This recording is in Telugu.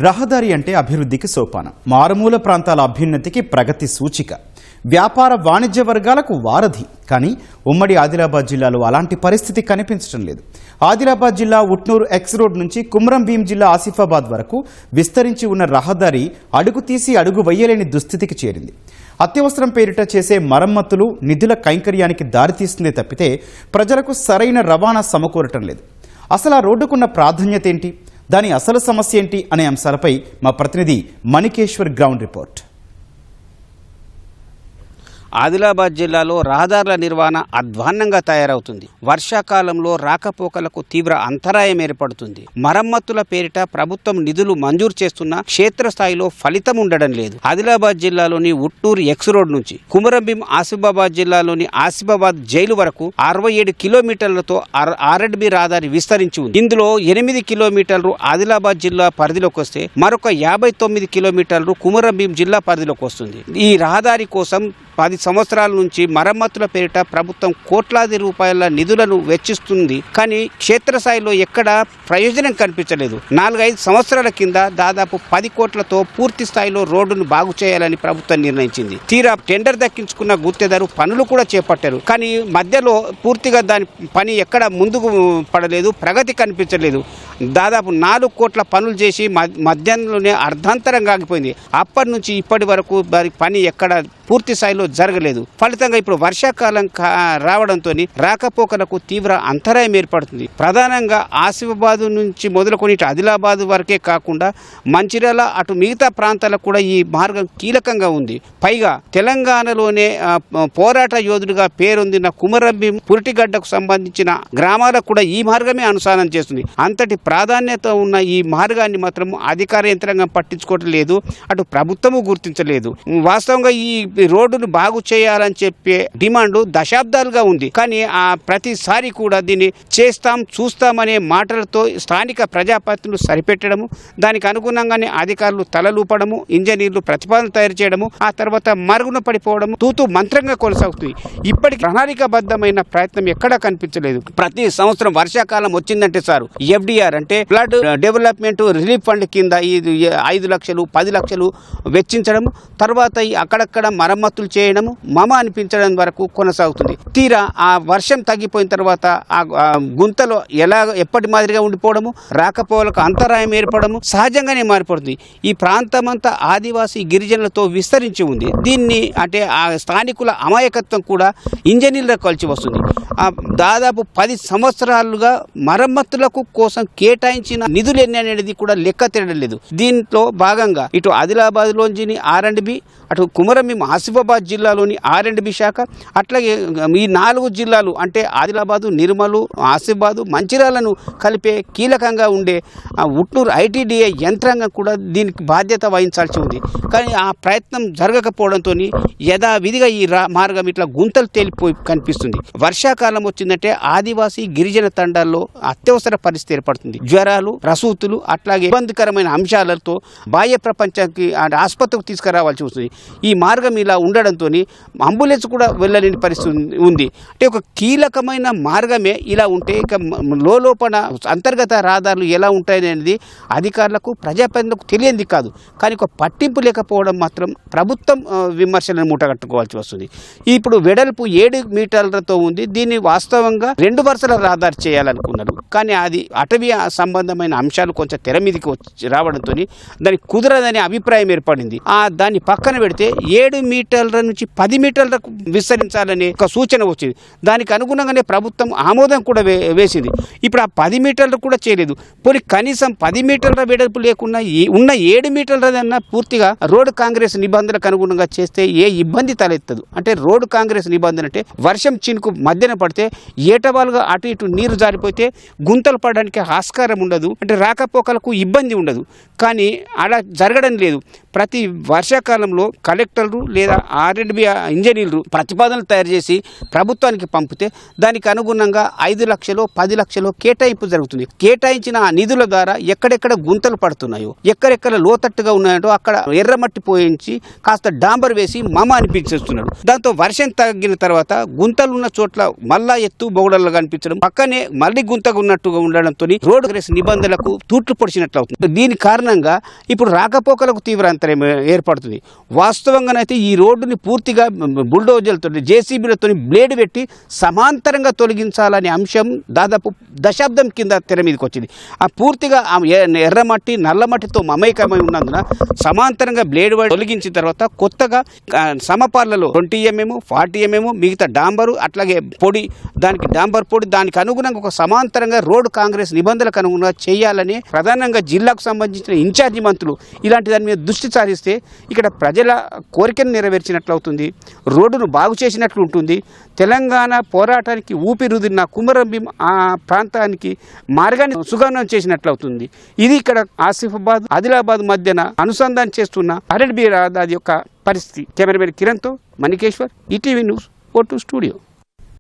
రహదారి అంటే అభివృద్ధికి సోపానం, మారుమూల ప్రాంతాల అభ్యున్నతికి ప్రగతి సూచిక, వ్యాపార వాణిజ్య వర్గాలకు వారధి. కానీ ఉమ్మడి ఆదిలాబాద్ జిల్లాలో అలాంటి పరిస్థితి కనిపించడం లేదు. ఆదిలాబాద్ జిల్లా ఉట్నూరు ఎక్స్ రోడ్ నుంచి కుమ్రం భీం జిల్లా ఆసిఫాబాద్ వరకు విస్తరించి ఉన్న రహదారి అడుగు తీసి అడుగు వేయలేని దుస్థితికి చేరింది. అత్యవసరం పేరిట చేసే మరమ్మతులు నిధుల కైంకర్యానికి దారితీస్తుందే తప్పితే ప్రజలకు సరైన రవాణా సమకూరటం లేదు. అసలు ఆ రోడ్డుకున్న ప్రాధాన్యత ఏంటి, దాని అసలు సమస్య ఏంటి అనే అంశాలపై మా ప్రతినిధి మణికేశ్వర్ గ్రౌండ్ రిపోర్ట్. ఆదిలాబాద్ జిల్లాలో రహదారుల నిర్వహణ అధ్వాన్నంగా తయారవుతుంది. వర్షాకాలంలో రాకపోకలకు తీవ్ర అంతరాయం ఏర్పడుతుంది. మరమ్మతుల పేరిట ప్రభుత్వం నిధులు మంజూరు చేస్తున్నా క్షేత్రస్థాయిలో ఫలితం ఉండడం లేదు. ఆదిలాబాద్ జిల్లాలోని ఉట్నూరు ఎక్స్ రోడ్ నుంచి కుమరంభీం ఆసిఫాబాద్ జిల్లాలోని ఆసిఫాబాద్ జైలు వరకు 67 కిలోమీటర్లతో ఆర్ఎండ్బి రహదారి విస్తరించి ఉంది. ఇందులో 8 కిలోమీటర్లు ఆదిలాబాద్ జిల్లా పరిధిలోకి వస్తే మరొక 59 కిలోమీటర్లు కుమరంభీం జిల్లా పరిధిలోకి వస్తుంది. ఈ రహదారి కోసం 10 సంవత్సరాల నుంచి మరమ్మతుల పేరిట ప్రభుత్వం కోట్లాది రూపాయల నిధులను వెచ్చిస్తుంది. కానీ క్షేత్రస్థాయిలో ఎక్కడా ప్రయోజనం కనిపించలేదు. 4-5 సంవత్సరాల కింద దాదాపు 10 కోట్లతో పూర్తి స్థాయిలో రోడ్డును బాగు చేయాలని ప్రభుత్వం నిర్ణయించింది. తీరా టెండర్ దక్కించుకున్న గుత్తేదారు పనులు కూడా చేపట్టారు. కానీ మధ్యలో పూర్తిగా దాని పని ఎక్కడ ముందుకు పడలేదు, ప్రగతి కనిపించలేదు. దాదాపు 4 కోట్ల పనులు చేసి మధ్యాహ్నంలోనే అర్ధాంతరంగా ఆగిపోయింది. అప్పటి నుంచి ఇప్పటి వరకు దాని పని ఎక్కడ పూర్తి స్థాయిలో జరగలేదు. ఫలితంగా ఇప్పుడు వర్షాకాలం రావడంతో రాకపోకలకు తీవ్ర అంతరాయం ఏర్పడుతుంది. ప్రధానంగా ఆసిఫాబాద్ నుంచి మొదలుకొని ఇటు ఆదిలాబాద్ వరకే కాకుండా మంచిర్యాల అటు మిగతా ప్రాంతాలకు కూడా ఈ మార్గం కీలకంగా ఉంది. పైగా తెలంగాణలోనే పోరాట యోధుడిగా పేరొందిన కుమరంభీం పురిటిగడ్డకు సంబంధించిన గ్రామాలకు కూడా ఈ మార్గమే అనుసరణ చేస్తుంది. అంతటి ప్రాధాన్యత ఉన్న ఈ మార్గాన్ని మాత్రం అధికార యంత్రాంగం పట్టించుకోవటం లేదు, అటు ప్రభుత్వము గుర్తించలేదు. వాస్తవంగా ఈ రోడ్డును బాగు చేయాలని చెప్పే డిమాండ్ దశాబ్దాలుగా ఉంది. కానీ ప్రతిసారి కూడా దీన్ని చేస్తాం చూస్తామనే మాటలతో స్థానిక ప్రజాప్రతినిధులు సరిపెట్టడము, దానికి అనుగుణంగానే అధికారులు తలలూపడము, ఇంజనీర్లు ప్రతిపాదన తయారు చేయడము, ఆ తర్వాత మరుగున పడిపోవడము తూతూ మంత్రంగా కొనసాగుతుంది. ఇప్పటికి ప్రణాళికాబద్ధమైన ప్రయత్నం ఎక్కడా కనిపించలేదు. ప్రతి సంవత్సరం వర్షాకాలం వచ్చిందంటే సార్ FDR అంటే ఫ్లడ్ డెవలప్మెంట్ రిలీఫ్ ఫండ్ కింద 5 లక్షలు 10 లక్షలు వెచ్చించడం, తర్వాత అక్కడక్కడ మరమ్మతులు చేయడము మమ అనిపించడం వరకు కొనసాగుతుంది. తీరా ఆ వర్షం తగ్గిపోయిన తర్వాత ఆ గుంతలో ఎప్పటి మాదిరిగా ఉండిపోవడము, రాకపోకలకు అంతరాయం ఏర్పడము సహజంగానే మారిపోతుంది. ఈ ప్రాంతమంతా ఆదివాసీ గిరిజనులతో విస్తరించి ఉంది. దీన్ని అంటే ఆ స్థానికుల అమాయకత్వం కూడా ఇంజనీర్లకు కలిసి వస్తుంది. దాదాపు 10 సంవత్సరాలుగా మరమ్మతులకు కోసం కేటాయించిన నిధులు ఎన్ని అనేది కూడా లెక్క తినడం లేదు. దీంట్లో భాగంగా ఇటు ఆదిలాబాద్లోని R&B, అటు కుమరంభీం ఆసిఫాబాద్ జిల్లాలోని R&B శాఖ, అట్లాగే ఈ 4 జిల్లాలు అంటే ఆదిలాబాదు, నిర్మలు, ఆసిఫాబాదు, మంచిర్యాలను కలిపే కీలకంగా ఉండే ఉట్నూరు ITDA యంత్రాంగం కూడా దీనికి బాధ్యత వహించాల్సి ఉంది. కానీ ఆ ప్రయత్నం జరగకపోవడంతో యథావిధిగా ఈ మార్గం ఇట్లా గుంతలు తేలిపోయి కనిపిస్తుంది. వర్షాకాలం వచ్చిందంటే ఆదివాసీ గిరిజన తండాల్లో అత్యవసర పరిస్థితి ఏర్పడుతుంది. జ్వరాలు, ప్రసూతులు అట్లాగే ఇబ్బందికరమైన అంశాలతో బాహ్య ప్రపంచానికి ఆసుపత్రికి తీసుకురావాల్సి వస్తుంది. ఈ మార్గం ఇలా ఉండడంతో అంబులెన్స్ కూడా వెళ్ళలేని పరిస్థితి ఉంది. అంటే ఒక కీలకమైన మార్గమే ఇలా ఉంటే ఇక లోపల అంతర్గత రహదారులు ఎలా ఉంటాయనేది అధికారులకు ప్రజాప్రతినిధులకు తెలియంది కాదు. కానీ ఒక పట్టింపు లేకపోవడం మాత్రం ప్రభుత్వం విమర్శలను మూటగట్టుకోవాల్సి వస్తుంది. ఇప్పుడు వెడల్పు 7 మీటర్లతో ఉంది. దీన్ని వాస్తవంగా 2 వరుసల రహదారి చేయాలనుకున్నారు. కానీ అది అటవీ సంబంధమైన అంశాలు కొంచెం తెర మీదకి రావడంతో దానికి కుదరదనే అభిప్రాయం ఏర్పడింది. దాన్ని పక్కన పెడితే 7 మీటర్ల నుంచి 10 మీటర్లకు విస్తరించాలనే ఒక సూచన వచ్చింది. దానికి అనుగుణంగానే ప్రభుత్వం ఆమోదం కూడా వేసింది. ఇప్పుడు ఆ 10 మీటర్లు కూడా చేయలేదు. పోనీ కనీసం 10 మీటర్ల వెడల్పు లేకుండా ఉన్న 7 మీటర్లదన్నా పూర్తిగా రోడ్డు కాంగ్రెస్ నిబంధనలకు అనుగుణంగా చేస్తే ఏ ఇబ్బంది తలెత్తదు. అంటే రోడ్డు కాంగ్రెస్ నిబంధన అంటే వర్షం చినుకు మధ్యన పడితే ఏటవాలుగా అటు ఇటు నీరు జారిపోతే గుంతలు పడడానికి ఆస్కారం ఉండదు, అంటే రాకపోకలకు ఇబ్బంది ఉండదు. కానీ అలా జరగడం లేదు. ప్రతి వర్షాకాలంలో కలెక్టర్లు లేదా R&B ఇంజనీర్లు ప్రతిపాదనలు తయారు చేసి ప్రభుత్వానికి పంపితే దానికి అనుగుణంగా 5 లక్షలు 10 లక్షలు కేటాయింపు జరుగుతుంది. కేటాయించిన ఆ నిధుల ద్వారా ఎక్కడెక్కడ గుంతలు పడుతున్నాయో, ఎక్కడెక్కడ లోతట్టుగా ఉన్నాయో అక్కడ ఎర్రమట్టి పోయించి కాస్త డాంబర్ వేసి మమ అనిపించేస్తున్నారు. దాంతో వర్షం తగ్గిన తర్వాత గుంతలు ఉన్న చోట్ల మళ్ళా ఎత్తు బొగడలు కనిపించడం, పక్కనే మళ్ళీ గుంతగా ఉన్నట్టుగా ఉండడంతో రోడ్డు నిబంధనలకు తూట్లు పొడిచినట్లు అవుతుంది. దీని కారణంగా ఇప్పుడు రాకపోకలకు తీవ్ర అంతరం ఏర్పడుతుంది. వాస్తవంగానైతే ఈ రోడ్డుని పూర్తిగా బుల్డోజర్లతో JCBలతో బ్లేడ్ పెట్టి సమాంతరంగా తొలగించాలనే అంశం దాదాపు దశాబ్దం కింద తెర మీదకి వచ్చింది. ఆ పూర్తిగా ఎర్రమట్టి నల్లమట్టితో మమైకమై ఉన్నందున సమాంతరంగా బ్లేడ్ తొలగించిన తర్వాత కొత్తగా సమపార్లలో 20 mm 40 mm మిగతా డాంబరు అట్లాగే పొడి, దానికి డాంబర్ పొడి దానికి అనుగుణంగా ఒక సమాంతరంగా రోడ్డు కాంగ్రెస్ నిబంధనలకు అనుగుణంగా చేయాలని ప్రధానంగా జిల్లాకు సంబంధించిన ఇన్ఛార్జి మంత్రులు ఇలాంటి దాని మీద దృష్టి సారిస్తే ఇక్కడ ప్రజల కోరికను నెరవేర్చినట్లు అవుతుంది, రోడ్డును బాగు చేసినట్లు ఉంటుంది. తెలంగాణ పోరాటానికి ఊపిరుదిన్న కుమరంభీం ఆ ప్రాంతానికి మార్గాన్ని సుగమనం చేసినట్లు అవుతుంది. ఇది ఇక్కడ ఆసిఫాబాద్ ఆదిలాబాద్ మధ్యన అనుసంధానం చేస్తున్న R&B రహదారి యొక్క పరిస్థితి. కెమెరామెన్ కిరణ్తో Manikeshwar, ETV news, O2 studio.